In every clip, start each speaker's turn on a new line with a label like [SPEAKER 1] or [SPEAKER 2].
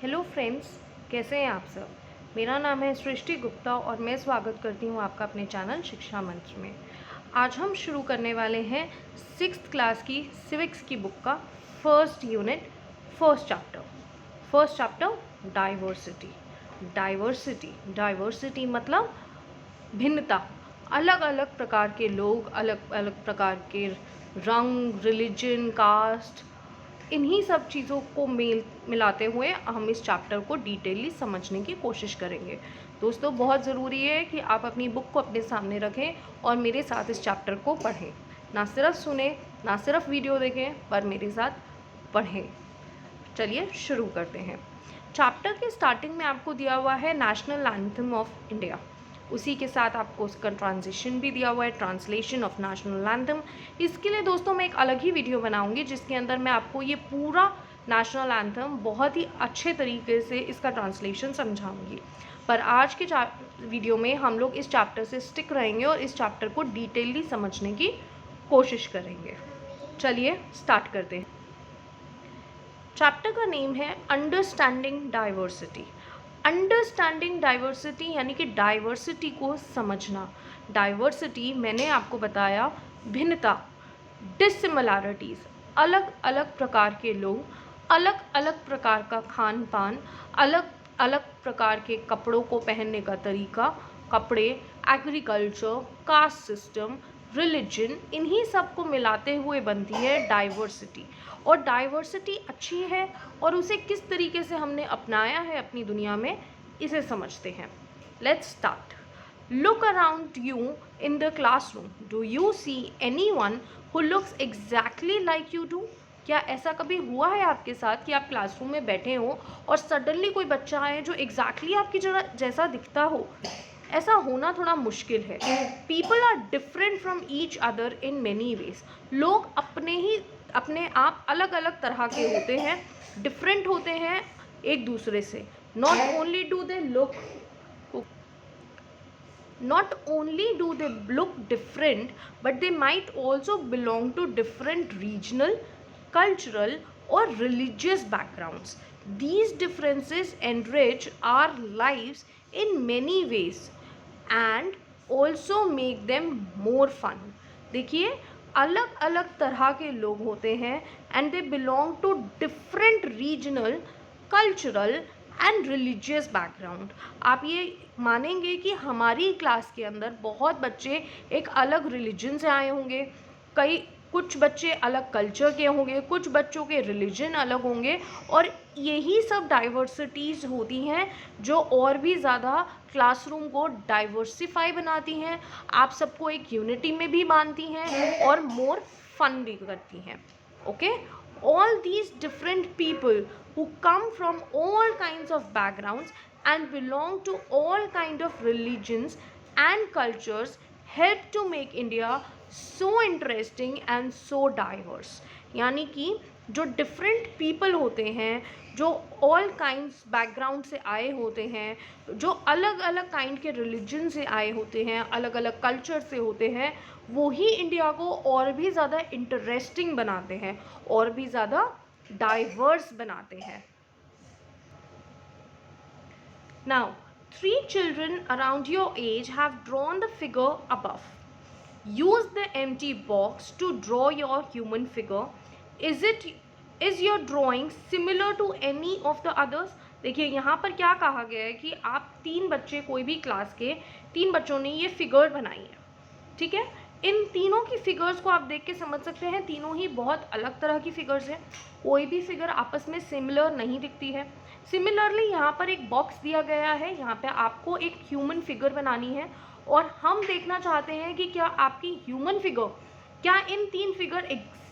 [SPEAKER 1] Hello friends, कैसे हैं आप सब। मेरा नाम है सृष्टि गुप्ता और मैं स्वागत करती हूं आपका अपने चैनल शिक्षा मंच में। आज हम शुरू करने वाले हैं 6th क्लास की सिविक्स की बुक का first unit, first chapter diversity. Diversity मतलब भिन्नता। अलग अलग प्रकार के लोग, अलग अलग प्रकार के रंग, रिलीजन, कास्ट, इन्हीं सब चीज़ों को मिलाते हुए हम इस चैप्टर को डिटेली समझने की कोशिश करेंगे। दोस्तों, बहुत ज़रूरी है कि आप अपनी बुक को अपने सामने रखें और मेरे साथ इस चैप्टर को पढ़ें। ना सिर्फ सुने, ना सिर्फ वीडियो देखें, पर मेरे साथ पढ़ें। चलिए शुरू करते हैं। चैप्टर के स्टार्टिंग में आपको दिया हुआ है नेशनल एंथम ऑफ इंडिया। उसी के साथ आपको उसका ट्रांसलेशन भी दिया हुआ है, ट्रांसलेशन ऑफ नेशनल एंथम। इसके लिए दोस्तों मैं एक अलग ही वीडियो बनाऊंगी जिसके अंदर मैं आपको ये पूरा नेशनल एंथम बहुत ही अच्छे तरीके से इसका ट्रांसलेशन समझाऊंगी। पर आज के वीडियो में हम लोग इस चैप्टर से स्टिक रहेंगे और इस चैप्टर को डिटेलली समझने की कोशिश करेंगे। चलिए स्टार्ट करते हैं। चैप्टर का नेम है अंडरस्टैंडिंग डाइवर्सिटी। अंडरस्टैंडिंग डाइवर्सिटी यानी कि डाइवर्सिटी को समझना। डाइवर्सिटी मैंने आपको बताया भिन्नता, डिसिमिलैरिटीज़, अलग अलग प्रकार के लोग, अलग अलग प्रकार का खान पान, अलग अलग प्रकार के कपड़ों को पहनने का तरीका, कपड़े, एग्रीकल्चर, कास्ट सिस्टम, रिलीजन, इन्हीं सब को मिलाते हुए बनती है डाइवर्सिटी। और डाइवर्सिटी अच्छी है और उसे किस तरीके से हमने अपनाया है अपनी दुनिया में, इसे समझते हैं। Let's start. Look around you in the classroom. Do you see anyone who looks exactly like you do? क्या ऐसा कभी हुआ है आपके साथ कि आप क्लासरूम में बैठे हो और सडनली कोई बच्चा है जो एग्जैक्टली आपकी जैसा दिखता हो? ऐसा होना थोड़ा मुश्किल है। People are different from each other in many ways. लोग अपने आप अलग अलग तरह के होते हैं, डिफरेंट होते हैं एक दूसरे से। Not only do they look different, but they might also belong to different regional, cultural or religious backgrounds. These differences enrich our lives in many ways and also make them more fun. देखिए, अलग अलग तरह के लोग होते हैं and they belong to different regional, cultural and religious background. आप ये मानेंगे कि हमारी क्लास के अंदर बहुत बच्चे एक अलग रिलीजन से आए होंगे, कुछ बच्चे अलग कल्चर के होंगे, कुछ बच्चों के रिलीजन अलग होंगे, और यही सब डाइवर्सिटीज़ होती हैं जो और भी ज़्यादा क्लासरूम को डाइवर्सिफाई बनाती हैं, आप सबको एक यूनिटी में भी बांधती हैं और मोर फन भी करती हैं। Okay, all these different people who come from all kinds of backgrounds and belong to all kind of religions and cultures help to make India so interesting and so diverse. यानी कि जो different people होते हैं, जो all kinds background से आए होते हैं, जो अलग अलग काइंड के रिलीजन से आए होते हैं, अलग अलग कल्चर से होते हैं, वो ही इंडिया को और भी ज़्यादा इंटरेस्टिंग बनाते हैं, और भी ज़्यादा डाइवर्स बनाते हैं। Now, 3 children around your age have drawn the figure above. Use the empty box to draw your human figure. Is your drawing similar to any of the others? देखिए यहाँ पर क्या कहा गया है कि आप 3 बच्चे, कोई भी क्लास के 3 बच्चों ने ये फिगर बनाई है, ठीक है। इन तीनों की फिगर्स को आप देख के समझ सकते हैं, तीनों ही बहुत अलग तरह की फिगर्स हैं, कोई भी फिगर आपस में सिमिलर नहीं दिखती है। सिमिलरली यहाँ पर एक बॉक्स दिया गया है, यहाँ पे आपको एक ह्यूमन फिगर बनानी है और हम देखना चाहते हैं कि क्या आपकी ह्यूमन फिगर, क्या इन 3 फिगर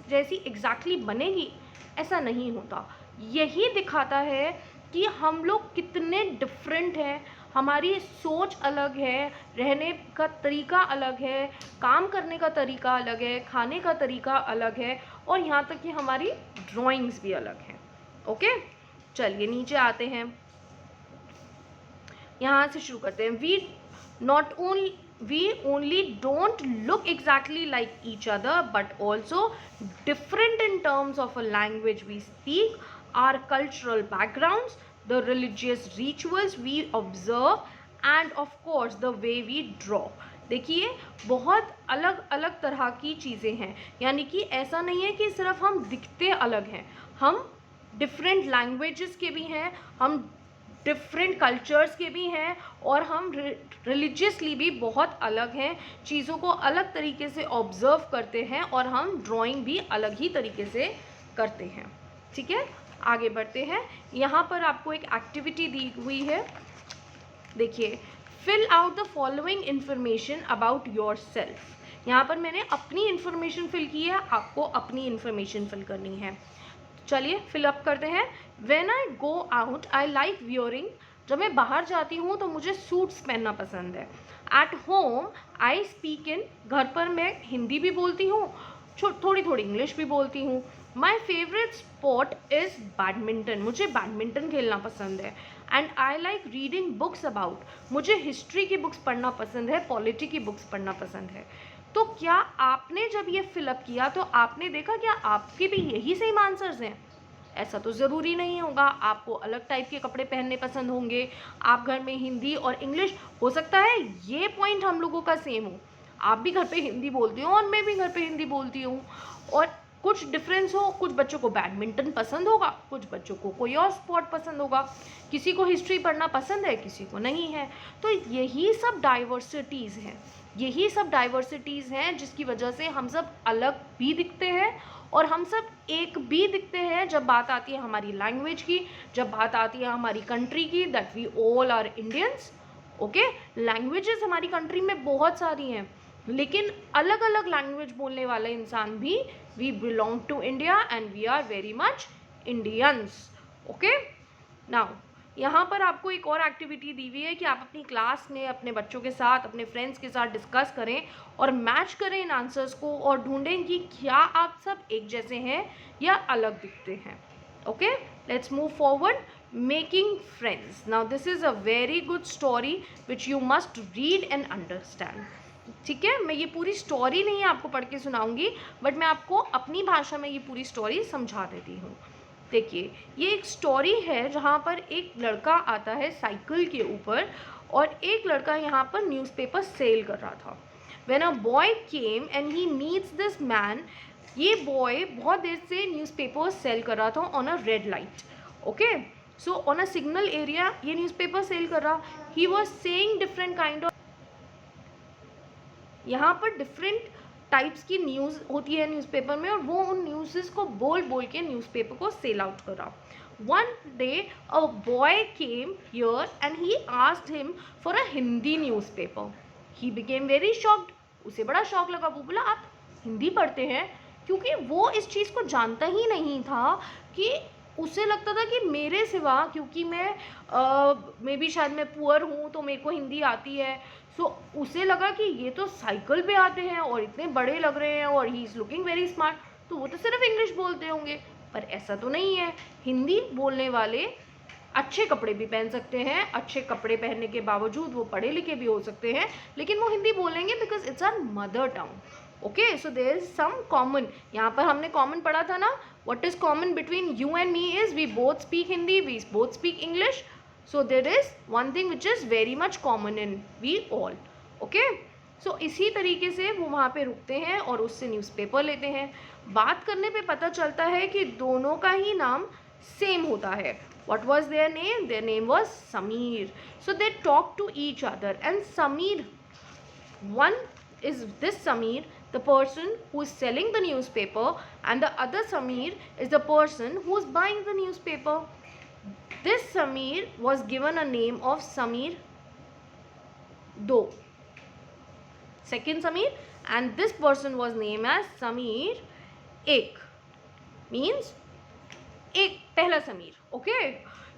[SPEAKER 1] जैसी एग्जैक्टली बनेगी। ऐसा नहीं होता। यही दिखाता है कि हम लोग कितने डिफरेंट हैं, हमारी सोच अलग है, रहने का तरीका अलग है, काम करने का तरीका अलग है, खाने का तरीका अलग है, और यहाँ तक कि हमारी ड्राइंग्स भी अलग हैं। ओके, चलिए नीचे आते हैं, यहाँ से शुरू करते हैं। We only don't look exactly like each other, but also different in terms of a language we speak, our cultural backgrounds, the religious rituals we observe, and of course the way we draw. देखिए बहुत अलग अलग तरह की चीज़ें हैं, यानी कि ऐसा नहीं है कि सिर्फ हम दिखते अलग हैं, हम डिफरेंट लैंग्वेजेस के भी हैं, हम डिफरेंट कल्चर्स के भी हैं, और हम रिलीजियसली भी बहुत अलग हैं, चीज़ों को अलग तरीके से ऑब्ज़र्व करते हैं, और हम ड्राइंग भी अलग ही तरीके से करते हैं. ठीक है, आगे बढ़ते हैं. यहाँ पर आपको एक एक्टिविटी दी हुई है. देखिए, fill out the following information about yourself. यहाँ पर मैंने अपनी इंफॉर्मेशन फिल की है, आपको अपनी इंफॉर्मेशन फिल करनी है. चलिए फिलअप करते हैं. When I go out I like wearing. जब मैं बाहर जाती हूँ तो मुझे सूट्स पहनना पसंद है. At home I speak in. घर पर मैं हिंदी भी बोलती हूँ, थोड़ी थोड़ी इंग्लिश भी बोलती हूँ. My favourite sport is badminton. मुझे बैडमिंटन खेलना पसंद है. And I like reading books about. मुझे हिस्ट्री की बुक्स पढ़ना पसंद है, पॉलिटी की बुक्स पढ़ना पसंद है. तो क्या आपने जब ये फिलअप किया तो आपने देखा क्या आपके भी यही सेम आंसर्स हैं? ऐसा तो ज़रूरी नहीं होगा, आपको अलग टाइप के कपड़े पहनने पसंद होंगे. आप घर में हिंदी और इंग्लिश, हो सकता है ये पॉइंट हम लोगों का सेम हो. आप भी घर पे हिंदी बोलती हो और मैं भी घर पे हिंदी बोलती हूँ, और कुछ डिफरेंस हो. कुछ बच्चों को बैडमिंटन पसंद होगा, कुछ बच्चों को कोई और स्पोर्ट पसंद होगा, किसी को हिस्ट्री पढ़ना पसंद है, किसी को नहीं है. तो यही सब डाइवर्सिटीज़ हैं, यही सब डाइवर्सिटीज़ हैं जिसकी वजह से हम सब अलग भी दिखते हैं, और हम सब एक भी दिखते हैं जब बात आती है हमारी लैंग्वेज की, जब बात आती है हमारी कंट्री की, that we all are Indians. Okay, languages हमारी कंट्री में बहुत सारी हैं, लेकिन अलग अलग लैंग्वेज बोलने वाले इंसान भी, we belong to India and we are very much Indians. Okay, now यहाँ पर आपको एक और एक्टिविटी दी हुई है कि आप अपनी क्लास में अपने बच्चों के साथ, अपने फ्रेंड्स के साथ डिस्कस करें और मैच करें इन आंसर्स को, और ढूंढें कि क्या आप सब एक जैसे हैं या अलग दिखते हैं. Okay, let's move forward. Making friends. Now this is a very good story which you must read and understand. ठीक है, मैं ये पूरी स्टोरी नहीं आपको पढ़ के सुनाऊंगी, बट मैं आपको अपनी भाषा में ये पूरी स्टोरी समझा देती हूँ. देखिए, ये एक स्टोरी है जहाँ पर एक लड़का आता है साइकिल के ऊपर, और एक लड़का यहाँ पर न्यूज़पेपर सेल कर रहा था. When a boy came and he meets this man. ये बॉय बहुत देर से न्यूज़पेपर सेल कर रहा था on a red light. Okay, so on a signal area ये न्यूज़पेपर सेल कर रहा. He was saying different kind of, यहाँ पर डिफरेंट टाइप्स की न्यूज़ होती है न्यूज़पेपर में, और वो उन न्यूज़ को बोल बोल के न्यूज़पेपर को सेल आउट कर रहा. One day a boy came here and he asked him for a Hindi newspaper. He became very shocked. उसे बड़ा शौक लगा. वो बोला, आप हिंदी पढ़ते हैं? क्योंकि वो इस चीज़ को जानता ही नहीं था, कि उसे लगता था कि मेरे सिवा, क्योंकि मैं भी शायद मैं पुअर हूँ तो मेरे को हिंदी आती है. सो उसे लगा कि ये तो साइकिल पे आते हैं और इतने बड़े लग रहे हैं, और he is looking very smart, तो वो तो सिर्फ इंग्लिश बोलते होंगे. पर ऐसा तो नहीं है. हिंदी बोलने वाले अच्छे कपड़े भी पहन सकते हैं, अच्छे कपड़े पहनने के बावजूद वो पढ़े लिखे भी हो सकते हैं, लेकिन वो हिंदी बोलेंगे because it's our mother tongue. Okay, so there is some common. यहाँ पर हमने कॉमन पढ़ा था ना, what is common between you and me is we both speak Hindi, we both speak English. So there is one thing which is very much common in we all. Okay? So इसी तरीके से वो वहाँ पे रुकते हैं और उससे न्यूज़पेपर लेते हैं. बात करने पे पता चलता है कि दोनों का ही नाम सेम होता है. What was their name? Their name was Sameer. So they talk to each other, and Sameer, one is this Sameer, the person who is selling the newspaper, and the other Sameer is the person who is buying the newspaper. This Sameer was given a name of Sameer 2, second Sameer, and this person was named as Sameer 1, means एक पहला Sameer. Okay,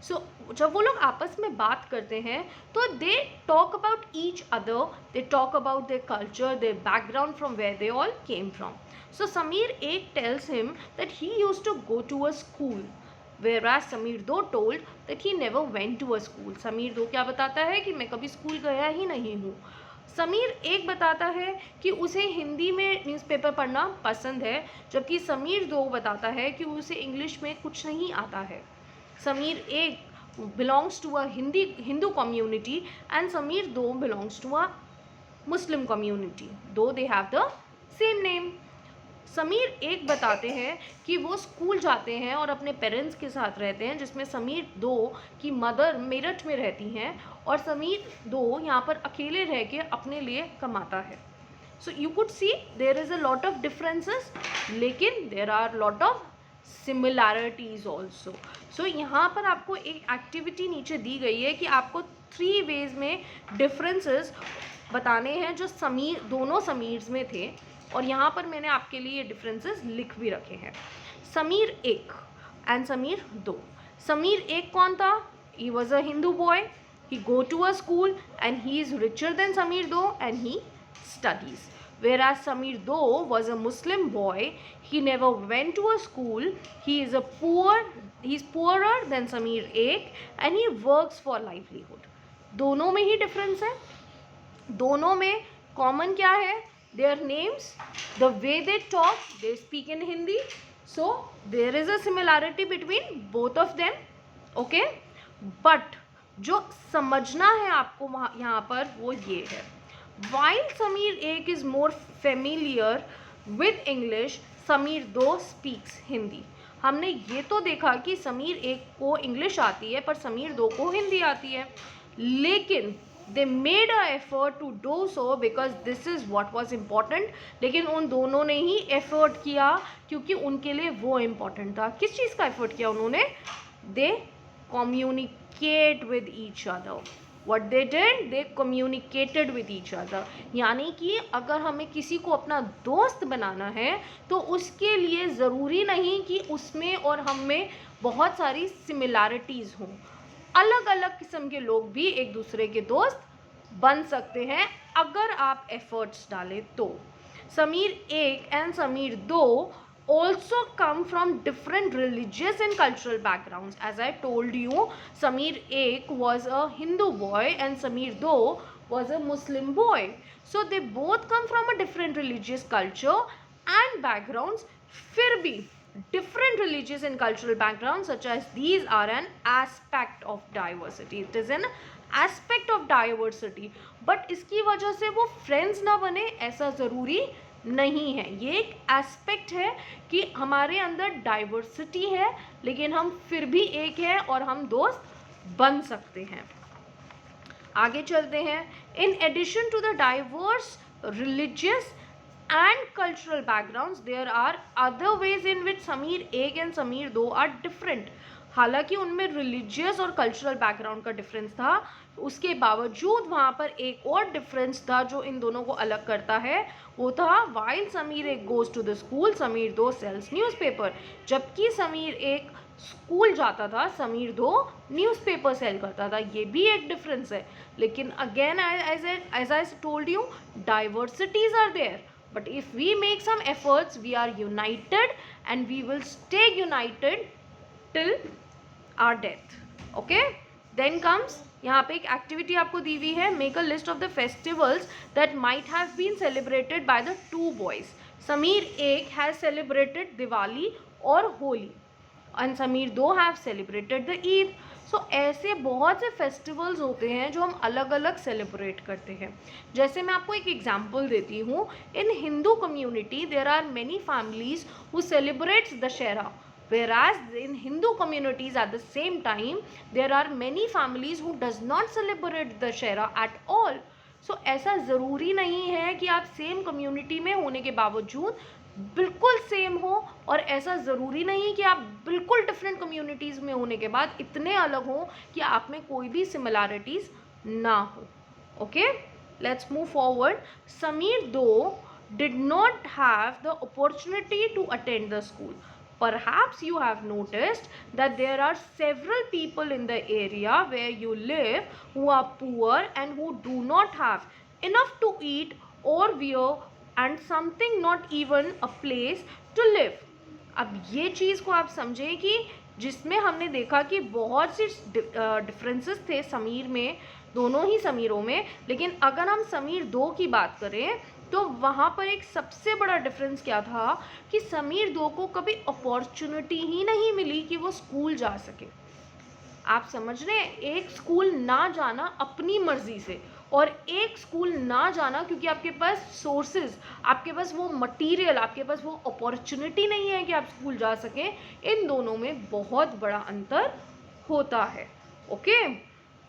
[SPEAKER 1] सो जब वो लोग आपस में बात करते हैं तो they talk about each other, they talk about their culture, their background from where they all came from. So Sameer 1 tells him that he used to go to a school, whereas Sameer 2 told that he never went to a school. Sameer 2 क्या बताता है कि मैं कभी school गया ही नहीं हूँ. समीर 1 बताता है कि उसे हिंदी में न्यूज़पेपर पढ़ना पसंद है, जबकि समीर 2 बताता है कि उसे इंग्लिश में कुछ नहीं आता है. Sameer 1 belongs to a Hindu community and Sameer Do belongs to a Muslim community, though they have the same name. Sameer एक बताते हैं कि वो स्कूल जाते हैं और अपने पेरेंट्स के साथ रहते हैं, जिसमें समीर दो की मदर मेरठ में रहती हैं और समीर दो यहाँ पर अकेले रह के अपने लिए कमाता है. So you could see there is a lot of differences, लेकिन there are lot of similarities also. सो यहाँ पर आपको एक एक्टिविटी नीचे दी गई है कि आपको 3 वेज में डिफरेंसेस बताने हैं जो दोनों समीर्स में थे, और यहाँ पर मैंने आपके लिए डिफरेंसेस लिख भी रखे हैं. समीर एक एंड समीर दो. समीर एक कौन था? He was a Hindu boy, he go to a school and he is richer than Sameer though and he studies. Whereas Sameer Do was a Muslim boy, he never went to a school, he's poorer than Sameer Ek and he works for livelihood. दोनों में ही difference है. दोनों में common क्या है? Their names, the way they talk, they speak in Hindi, so there is a similarity between both of them. Okay, but जो समझना है आपको यहाँ पर वो ये है, while Sameer Ek is more familiar with English, Sameer Do speaks Hindi. हमने ये तो देखा कि समीर एक को इंग्लिश आती है पर समीर दो को हिंदी आती है, लेकिन they made a effort to do so because this is what was important. लेकिन उन दोनों ने ही एफर्ट किया क्योंकि उनके लिए वो इम्पोर्टेंट था. किस चीज़ का एफर्ट किया उन्होंने? they communicate with each other. What they did, they communicated with each other. यानी कि अगर हमें किसी को अपना दोस्त बनाना है तो उसके लिए ज़रूरी नहीं कि उसमें और हम में बहुत सारी सिमिलैरिटीज़ हों. अलग अलग किस्म के लोग भी एक दूसरे के दोस्त बन सकते हैं अगर आप एफर्ट्स डालें तो. समीर एक एंड समीर दो also come from different religious and cultural backgrounds. As I told you, Sameer Ek was a Hindu boy and Sameer Do was a Muslim boy. So they both come from a different religious culture and backgrounds. फिर भी different religious and cultural backgrounds such as these are an aspect of diversity. It is an aspect of diversity. But इसकी वजह से वो friends ना बने ऐसा ज़रूरी नहीं है. ये एक एस्पेक्ट है कि हमारे अंदर डाइवर्सिटी है लेकिन हम फिर भी एक हैं और हम दोस्त बन सकते हैं. आगे चलते हैं. In addition to the diverse religious and cultural backgrounds, there are other ways in which Sameer Ek and Sameer Do are different. हालांकि उनमें रिलीजियस और कल्चरल बैकग्राउंड का डिफरेंस था, उसके बावजूद वहाँ पर एक और डिफरेंस था जो इन दोनों को अलग करता है. वो था while Sameer Ek goes to the school, Sameer Do sells newspaper. जबकि समीर एक स्कूल जाता था, समीर दो न्यूज़पेपर सेल करता था. ये भी एक डिफरेंस है. लेकिन again as I told you, diversities are there. But if we make some efforts, we are united and we will stay united till our death. Okay? Then comes, यहाँ पे एक एक्टिविटी आपको दी हुई है. Make a list of the festivals that might have been celebrated by the two boys. Sameer एक has celebrated Diwali और Holi and Sameer दो have celebrated the Eid. So ऐसे बहुत से फेस्टिवल्स होते हैं जो हम अलग अलग सेलिब्रेट करते हैं. जैसे मैं आपको एक एग्जांपल देती हूँ. In Hindu community there are many families who celebrates Dussehra, whereas in Hindu communities at the same time there are many families who does not celebrate Dussehra at all. So ऐसा ज़रूरी नहीं है कि आप सेम कम्युनिटी में होने के बावजूद बिल्कुल सेम हो, और ऐसा ज़रूरी नहीं कि आप बिल्कुल डिफरेंट कम्युनिटीज़ में होने के बाद इतने अलग हों कि आप में कोई भी सिमिलैरिटीज़ ना हो. Okay, let's move forward. Sameer दो did not have the opportunity to attend the school. Perhaps you have noticed that there are several people in the area where you live who are poor and who do not have enough to eat or wear and something not even a place to live. अब ये चीज़ को आप समझें कि जिसमें हमने देखा कि बहुत सी डिफरेंसेस थे समीर में, दोनों ही समीरों में, लेकिन अगर हम समीर दो की बात करें तो वहाँ पर एक सबसे बड़ा डिफरेंस क्या था कि समीर दो को कभी अपॉर्चुनिटी ही नहीं मिली कि वो स्कूल जा सके. आप समझ रहे हैं, एक स्कूल ना जाना अपनी मर्जी से और एक स्कूल ना जाना क्योंकि आपके पास सोर्सेज, आपके पास वो मटेरियल, आपके पास वो अपॉर्चुनिटी नहीं है कि आप स्कूल जा सकें, इन दोनों में बहुत बड़ा अंतर होता है। Okay,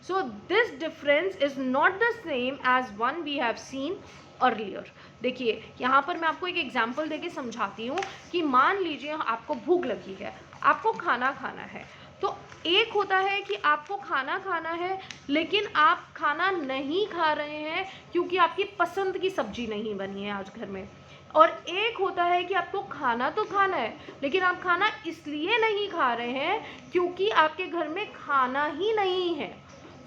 [SPEAKER 1] so this difference is not the same as one we have seen earlier. देखिए यहाँ पर मैं आपको एक एग्जाम्पल देके समझाती हूँ कि मान लीजिए आपको भूख लगी है, आपको खाना खाना है, तो एक होता है कि आपको खाना खाना है लेकिन आप खाना नहीं खा रहे हैं क्योंकि आपकी पसंद की सब्जी नहीं बनी है आज घर में, और एक होता है कि आपको खाना तो खाना है लेकिन आप खाना इसलिए नहीं खा रहे हैं क्योंकि आपके घर में खाना ही नहीं है।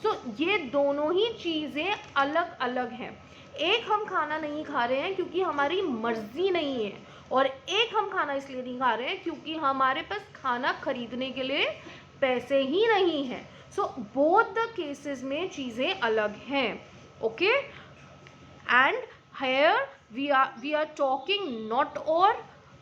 [SPEAKER 1] सो ये दोनों ही चीज़ें अलग अलग हैं। एक हम खाना नहीं खा रहे हैं क्योंकि हमारी मर्जी नहीं है, और एक हम खाना इसलिए नहीं खा रहे हैं क्योंकि हमारे पास खाना खरीदने के लिए पैसे ही नहीं हैं। सो बोथ द केसेस में चीज़ें अलग हैं। Okay, and here we are talking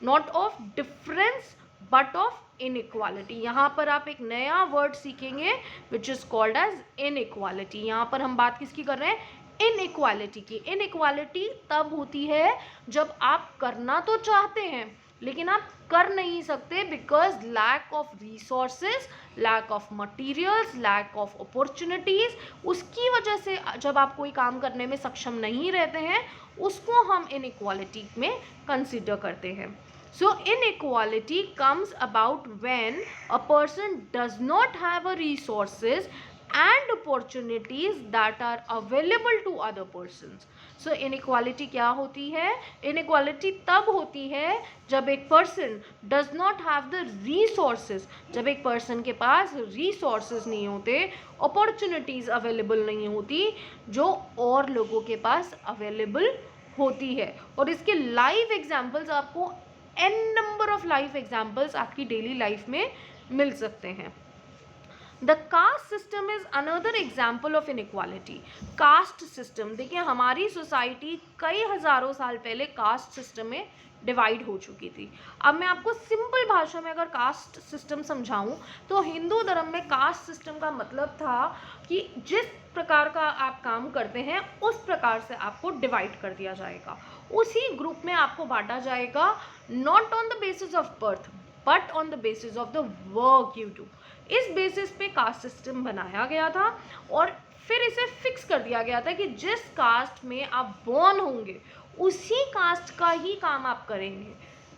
[SPEAKER 1] not of difference but of inequality. यहाँ पर आप एक नया वर्ड सीखेंगे which is called as inequality. यहाँ पर हम बात किसकी कर रहे हैं, इनइक्वालिटी की। इनइक्वालिटी तब होती है जब आप करना तो चाहते हैं लेकिन आप कर नहीं सकते because lack of resources, lack of materials, lack of opportunities, उसकी वजह से जब आप कोई काम करने में सक्षम नहीं रहते हैं उसको हम इनइक्वालिटी में कंसिडर करते हैं। So inequality comes about when a person does not have a resources and opportunities that are available to other persons. So inequality क्या होती है, inequality तब होती है जब एक person does not have the resources, जब एक person के पास resources नहीं होते, opportunities available नहीं होती जो और लोगों के पास available होती है। और इसके लाइव एग्जाम्पल्स आपको n number of life examples आपकी डेली लाइफ में मिल सकते हैं। The caste system is another example of inequality. Caste system, देखिए हमारी सोसाइटी कई हजारों साल पहले कास्ट सिस्टम में डिवाइड हो चुकी थी। अब मैं आपको सिंपल भाषा में अगर कास्ट सिस्टम समझाऊं तो हिंदू धर्म में कास्ट सिस्टम का मतलब था कि जिस प्रकार का आप काम करते हैं उस प्रकार से आपको डिवाइड कर दिया जाएगा, उसी ग्रुप में आपको बांटा जाएगा, not on the basis of birth but on the basis of the work you do. इस बेसिस पे कास्ट सिस्टम बनाया गया था और फिर इसे फिक्स कर दिया गया था कि जिस कास्ट में आप बॉर्न होंगे उसी कास्ट का ही काम आप करेंगे।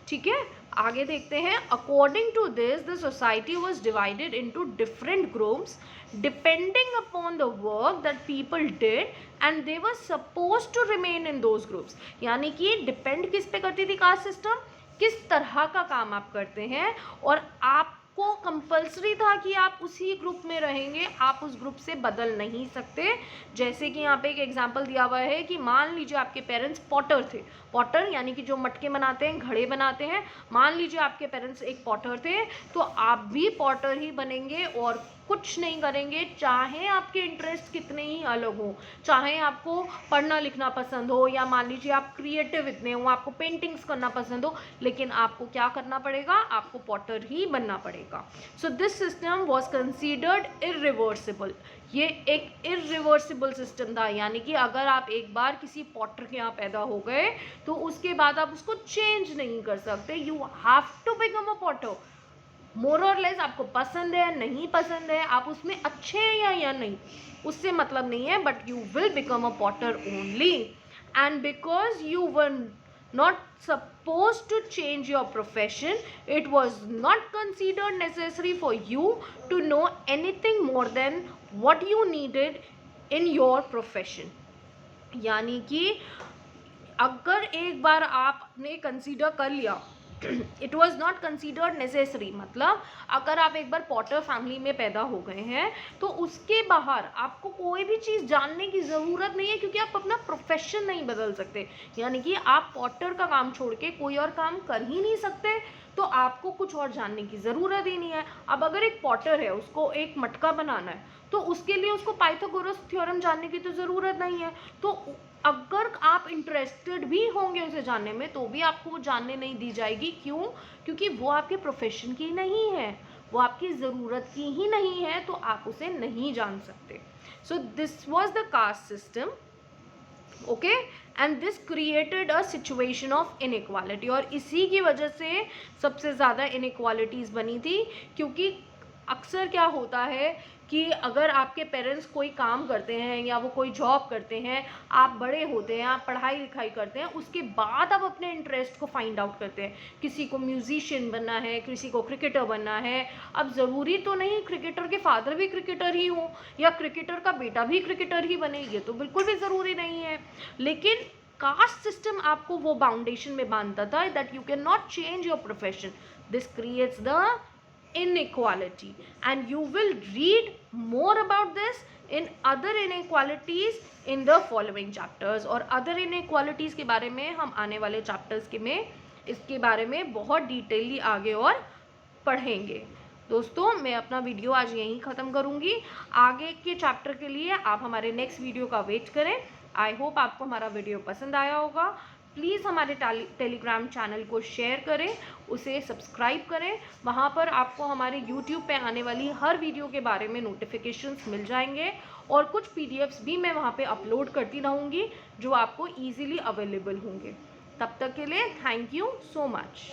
[SPEAKER 1] ठीक है, आगे देखते हैं। According to this the society was divided into different groups depending upon the work that people did and they were supposed to remain in those groups. यानी कि डिपेंड किस पे करती थी कास्ट सिस्टम, किस तरह का काम आप करते हैं, और आपको कंपल्सरी था कि आप उसी ग्रुप में रहेंगे, आप उस ग्रुप से बदल नहीं सकते। जैसे कि यहाँ पे एक एग्जांपल दिया हुआ है कि मान लीजिए आपके पेरेंट्स पॉटर थे, पॉटर यानी कि जो मटके बनाते हैं, घड़े बनाते हैं, मान लीजिए आपके पेरेंट्स एक पॉटर थे तो आप भी पॉटर ही बनेंगे और कुछ नहीं करेंगे, चाहे आपके इंटरेस्ट कितने ही अलग हो, चाहे आपको पढ़ना लिखना पसंद हो या मान लीजिए आप क्रिएटिव इतने हो, आपको पेंटिंग्स करना पसंद हो, लेकिन आपको क्या करना पड़ेगा, आपको पॉटर ही बनना पड़ेगा। So this system was considered irreversible. ये एक इरिवर्सिबल सिस्टम था, यानी कि अगर आप एक बार किसी पॉटर के यहाँ पैदा हो गए तो उसके बाद आप उसको चेंज नहीं कर सकते। You have to become a potter. More और लेस आपको पसंद है नहीं पसंद है, आप उसमें अच्छे हैं या नहीं, उससे मतलब नहीं है, but you will become a Potter only. And because you were not supposed to change your profession, it was not considered necessary for you to know anything more than what you needed in your profession। यानी कि अगर एक बार आपने consider कर लिया, it was not considered necessary, मतलब अगर आप एक बार पॉटर फैमिली में पैदा हो गए हैं तो उसके बाहर आपको कोई भी चीज़ जानने की ज़रूरत नहीं है क्योंकि आप अपना प्रोफेशन नहीं बदल सकते। यानी कि आप पॉटर का काम छोड़ के कोई और काम कर ही नहीं सकते, तो आपको कुछ और जानने की ज़रूरत ही नहीं है। अब अगर एक पॉटर है, उसको एक मटका बनाना है, तो उसके लिए उसको पाइथागोरस थ्योरम जानने की तो ज़रूरत नहीं है। तो अगर आप इंटरेस्टेड भी होंगे उसे जानने में तो भी आपको वो जानने नहीं दी जाएगी। क्यों? क्योंकि वो आपके प्रोफेशन की नहीं है, वो आपकी ज़रूरत की ही नहीं है तो आप उसे नहीं जान सकते. So this was the caste system. Okay, and this created a situation of inequality. और इसी की वजह से सबसे ज़्यादा इनइक्वालिटीज़ बनी थी, क्योंकि अक्सर क्या होता है कि अगर आपके पेरेंट्स कोई काम करते हैं या वो कोई जॉब करते हैं, आप बड़े होते हैं, आप पढ़ाई लिखाई करते हैं, उसके बाद आप अपने इंटरेस्ट को फाइंड आउट करते हैं. किसी को म्यूजिशियन बनना है, किसी को क्रिकेटर बनना है. अब ज़रूरी तो नहीं क्रिकेटर के फादर भी क्रिकेटर ही हो या क्रिकेटर का बेटा भी क्रिकेटर ही बने, ये तो बिल्कुल भी ज़रूरी नहीं है. लेकिन कास्ट सिस्टम आपको वो बाउंडेशन में बांधता था that you can not change your profession. This creates the inequality, and you will read more about this in other inequalities in the following chapters. और other inequalities के बारे में हम आने वाले chapters के में इसके बारे में बहुत डिटेलली आगे और पढ़ेंगे. दोस्तों, मैं अपना वीडियो आज यहीं ख़त्म करूँगी. आगे के चैप्टर के लिए आप हमारे नेक्स्ट वीडियो का वेट करें. आई होप आपको हमारा वीडियो पसंद आया होगा. प्लीज़ हमारे टेलीग्राम चैनल को शेयर करें, उसे सब्सक्राइब करें. वहाँ पर आपको हमारे यूट्यूब पे आने वाली हर वीडियो के बारे में नोटिफिकेशंस मिल जाएंगे, और कुछ पीडीएफ्स भी मैं वहाँ पे अपलोड करती रहूँगी जो आपको ईजिली अवेलेबल होंगे. तब तक के लिए थैंक यू सो मच.